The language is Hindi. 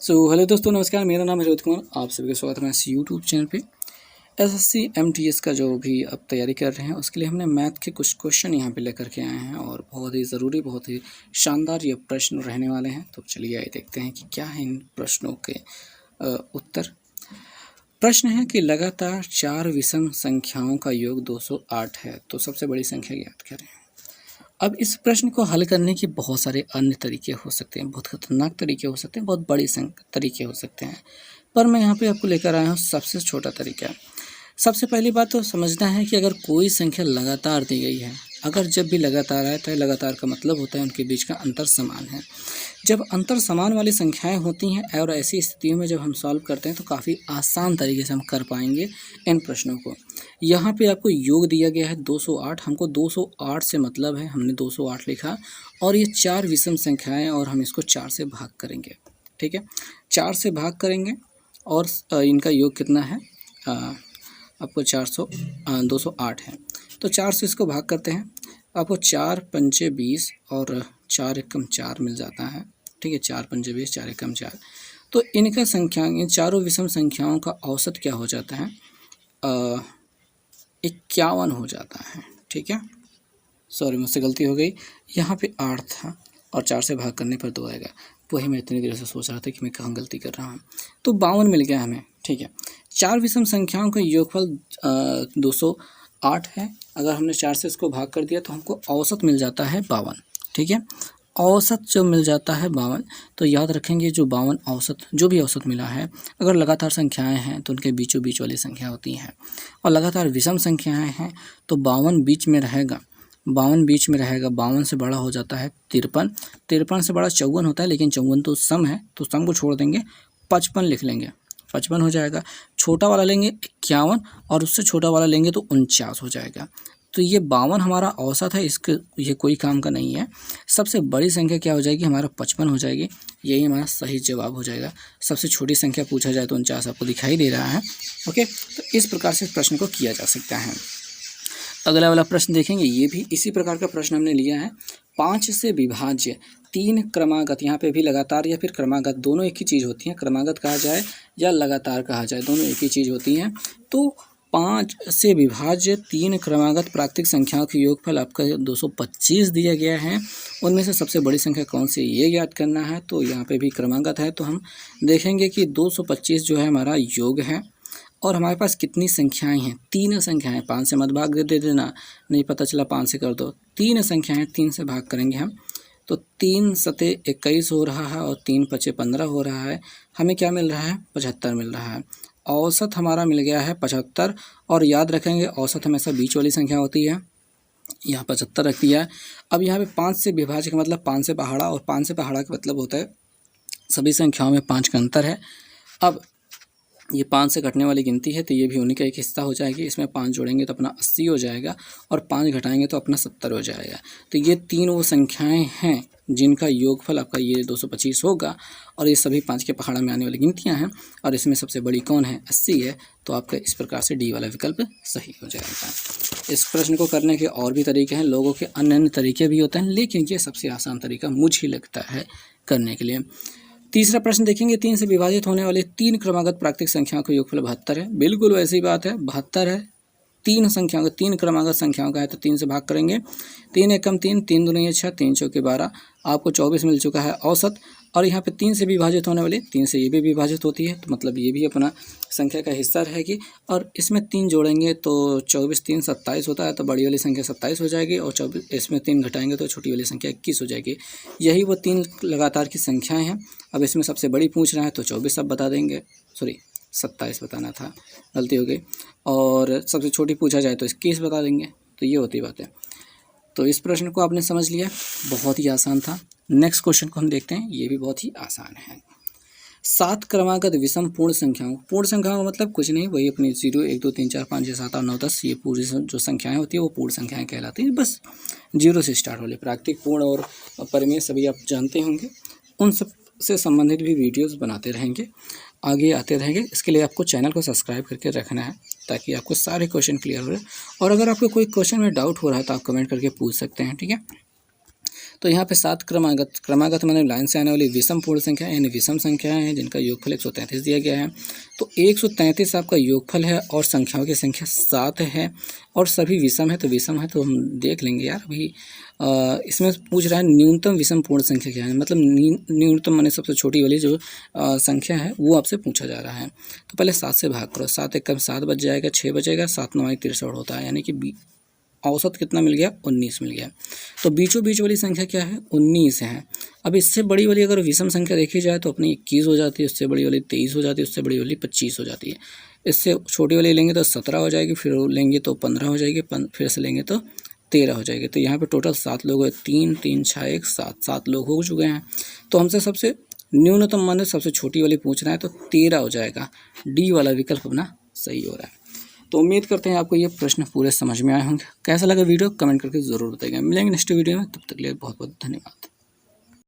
हेलो दोस्तों, नमस्कार। मेरा नाम है रोहित कुमार। आप सभी का स्वागत है इस यूट्यूब चैनल पे। एसएससी एमटीएस का जो भी अब तैयारी कर रहे हैं उसके लिए हमने मैथ के कुछ क्वेश्चन यहाँ पे लेकर के आए हैं और बहुत ही ज़रूरी, बहुत ही शानदार ये प्रश्न रहने वाले हैं। तो चलिए आइए देखते हैं कि क्या है इन प्रश्नों के उत्तर। प्रश्न है कि लगातार 4 विषम संख्याओं का योग 208 है, तो सबसे बड़ी संख्या ज्ञात करें। अब इस प्रश्न को हल करने के बहुत सारे अन्य तरीके हो सकते हैं, बहुत खतरनाक तरीके हो सकते हैं, बहुत बड़ी तरीके हो सकते हैं, पर मैं यहाँ पे आपको लेकर आया हूँ सबसे छोटा तरीका। सबसे पहली बात तो समझना है कि अगर कोई संख्या लगातार दी गई है, अगर जब भी लगातार आए तो लगातार का मतलब होता है उनके बीच का अंतर समान है। जब अंतर समान वाली संख्याएं होती हैं और ऐसी स्थितियों में जब हम सॉल्व करते हैं तो काफ़ी आसान तरीके से हम कर पाएंगे इन प्रश्नों को। यहाँ पे आपको योग दिया गया है 208, हमको 208 से मतलब है, हमने 208 लिखा और ये 4 विषम संख्याएं और हम इसको 4 से भाग करेंगे। ठीक है, 4 से भाग करेंगे और इनका योग कितना है, आपको 208 है, तो 4 से इसको भाग करते हैं, आपको 4 पंचे 20 और 4 एकम 4 मिल जाता है। ठीक है, 4 पंचे 20, 4 एकम 4। तो इनका संख्या, इन चारों विषम संख्याओं का औसत क्या हो जाता है, 51 हो जाता है। ठीक है, सॉरी मुझसे गलती हो गई, यहाँ पे 8 था और 4 से भाग करने पर 2 आएगा। वही मैं इतनी देर से सोच रहा था कि मैं कहाँ गलती कर रहा हूँ। तो 52 मिल गया हमें। ठीक है, 4 विषम संख्याओं का योगफल 208 है। अगर हमने 4 से इसको भाग कर दिया तो हमको औसत मिल जाता है 52। ठीक है, औसत जो मिल जाता है 52, तो याद रखेंगे जो 52 औसत, जो भी औसत मिला है, अगर लगातार संख्याएं हैं तो उनके बीचों बीच वाली संख्या होती हैं, और लगातार विषम संख्याएं हैं तो 52 बीच में रहेगा। 52 बीच में रहेगा, 52 से बड़ा हो जाता है 53, 53 से बड़ा 54 होता है, लेकिन 54 तो सम है तो सम को छोड़ देंगे, 55 लिख लेंगे, 55 हो जाएगा। छोटा वाला लेंगे 51 और उससे छोटा वाला लेंगे तो 49 हो जाएगा। तो ये 52 हमारा औसत है, इसके ये कोई काम का नहीं है। सबसे बड़ी संख्या क्या हो जाएगी, हमारा 55 हो जाएगी, यही हमारा सही जवाब हो जाएगा। सबसे छोटी संख्या पूछा जाए तो 49 आपको दिखाई दे रहा है। ओके, तो इस प्रकार से प्रश्न को किया जा सकता है। अगला वाला प्रश्न देखेंगे, ये भी इसी प्रकार का प्रश्न हमने लिया है। 5 से विभाज्य 3 क्रमागत, यहाँ पे भी लगातार या फिर क्रमागत दोनों एक ही चीज़ होती हैं, क्रमागत कहा जाए या लगातार कहा जाए दोनों एक ही चीज़ होती हैं। तो 5 से विभाज्य 3 क्रमागत प्राकृतिक संख्याओं के योगफल आपका 225 दिया गया है। उनमें से सबसे बड़ी संख्या कौन सी, ये याद करना है। तो यहाँ पे भी क्रमागत है, तो हम देखेंगे कि 225 जो है हमारा योग है और हमारे पास कितनी संख्याएं हैं, 3 संख्याएं। 5 से मत भाग दे देना, नहीं पता चला 5 से कर दो। 3 संख्याएं, 3 से भाग करेंगे हम, तो 3 सते 21 हो रहा है और 3 पचे 15 हो रहा है। हमें क्या मिल रहा है, 75 मिल रहा है। औसत हमारा मिल गया है 75, और याद रखेंगे औसत हमेशा बीच वाली संख्या होती है, यहाँ 75 रख दिया है। अब यहाँ पे 5 से विभाज्य का मतलब 5 से पहाड़ा, और 5 से पहाड़ा का मतलब होता है सभी संख्याओं में 5 का अंतर है। अब ये 5 से घटने वाली गिनती है, तो ये भी उन्हीं का एक हिस्सा हो जाएगी। इसमें 5 जोड़ेंगे तो अपना 80 हो जाएगा और 5 घटाएंगे तो अपना 70 हो जाएगा। तो ये 3 वो संख्याएं हैं जिनका योगफल आपका ये 225 होगा, और ये सभी 5 के पहाड़ा में आने वाली गिनतियां हैं, और इसमें सबसे बड़ी कौन है, 80 है। तो आपका इस प्रकार से डी वाला विकल्प सही हो जाएगा। इस प्रश्न को करने के और भी तरीके हैं, लोगों के अन्य अन्य तरीके भी होते हैं, लेकिन ये सबसे आसान तरीका मुझे लगता है करने के लिए। तीसरा प्रश्न देखेंगे, 3 से विभाजित होने वाले 3 क्रमागत प्राकृतिक संख्याओं का योगफल 72 है। बिल्कुल वैसी बात है, 72 है। 3 संख्याओं का, 3 क्रमागत संख्याओं का है तो 3 से भाग करेंगे, 3 एकम 3, 3 दूनी 6, 3 चौके 12, आपको 24 मिल चुका है औसत। और यहाँ पे 3 से विभाजित होने वाले, 3 से ये भी विभाजित होती है, तो मतलब ये भी अपना संख्या का हिस्सा रहेगी, और इसमें 3 जोड़ेंगे तो 24 3 27 होता है, तो बड़ी वाली संख्या 27 हो जाएगी, और 24 इसमें 3 घटाएंगे तो छोटी वाली संख्या 21 हो जाएगी। यही वो 3 लगातार की संख्याएँ हैं। अब इसमें सबसे बड़ी पूछ रहा है तो 24 अब बता देंगे, सॉरी 27 बताना था, गलती हो गई, और सबसे छोटी पूछा जाए तो 21 बता देंगे। तो ये होती बात है। तो इस प्रश्न को आपने समझ लिया, बहुत ही आसान था। नेक्स्ट क्वेश्चन को हम देखते हैं, ये भी बहुत ही आसान है। 7 क्रमागत विषम पूर्ण संख्याओं, पूर्ण संख्याओं का मतलब कुछ नहीं, वही अपनी 0 1 2 3 4 5 6 7 8 9 10, ये पूरी जो संख्याएं होती है वो पूर्ण संख्याएं कहलाती है। बस 0 से स्टार्ट हो ले, प्राकृतिक, पूर्ण और परिमेय सभी आप जानते होंगे। उन सब से संबंधित भी वीडियोस बनाते रहेंगे, आगे आते रहेंगे। इसके लिए आपको चैनल को सब्सक्राइब करके रखना है ताकि आपको सारे क्वेश्चन क्लियर हो रहे। और अगर आपको कोई क्वेश्चन में डाउट हो रहा है तो आप कमेंट करके पूछ सकते हैं, ठीक है। तो यहाँ पे 7 क्रमागत माने लाइन से आने वाली विषम पूर्ण संख्या यानी विषम संख्याएं हैं जिनका योगफल 133 दिया गया है। तो 133 आपका योगफल है और संख्याओं की संख्या 7 है और सभी विषम है। तो विषम है तो हम देख लेंगे यार अभी इसमें पूछ रहा है न्यूनतम विषम पूर्ण संख्या क्या है, मतलब न्यूनतम माने सबसे छोटी वाली जो संख्या है वो आपसे पूछा जा रहा है। तो पहले 7 से भाग करो, 7 एक कम 7 बच जाएगा, 6 बचेगा, 7 9 63 होता है, यानी कि औसत कितना मिल गया 19 मिल गया। तो बीचों बीच वाली संख्या क्या है 19 है। अब इससे बड़ी वाली अगर विषम संख्या देखी जाए तो अपनी 21 हो जाती है, उससे बड़ी वाली 23 हो जाती है, उससे बड़ी वाली 25 हो जाती है। इससे छोटी वाली लेंगे तो 17 हो जाएगी, फिर लेंगे तो 15 हो जाएगी, फिर से लेंगे तो 13 हो जाएगी। तो यहाँ पे टोटल 7 लोग हैं, 3 3 6 1 7 लोग हो चुके हैं। तो हमसे सबसे न्यूनतम माने सबसे छोटी वाली पूछ रहा है तो 13 हो जाएगा। डी वाला विकल्प अपना सही हो रहा है। तो उम्मीद करते हैं आपको ये प्रश्न पूरे समझ में आए होंगे। कैसा लगा वीडियो कमेंट करके ज़रूर बताइएगा। मिलेंगे नेक्स्ट वीडियो में, तब तक के लिए बहुत बहुत धन्यवाद।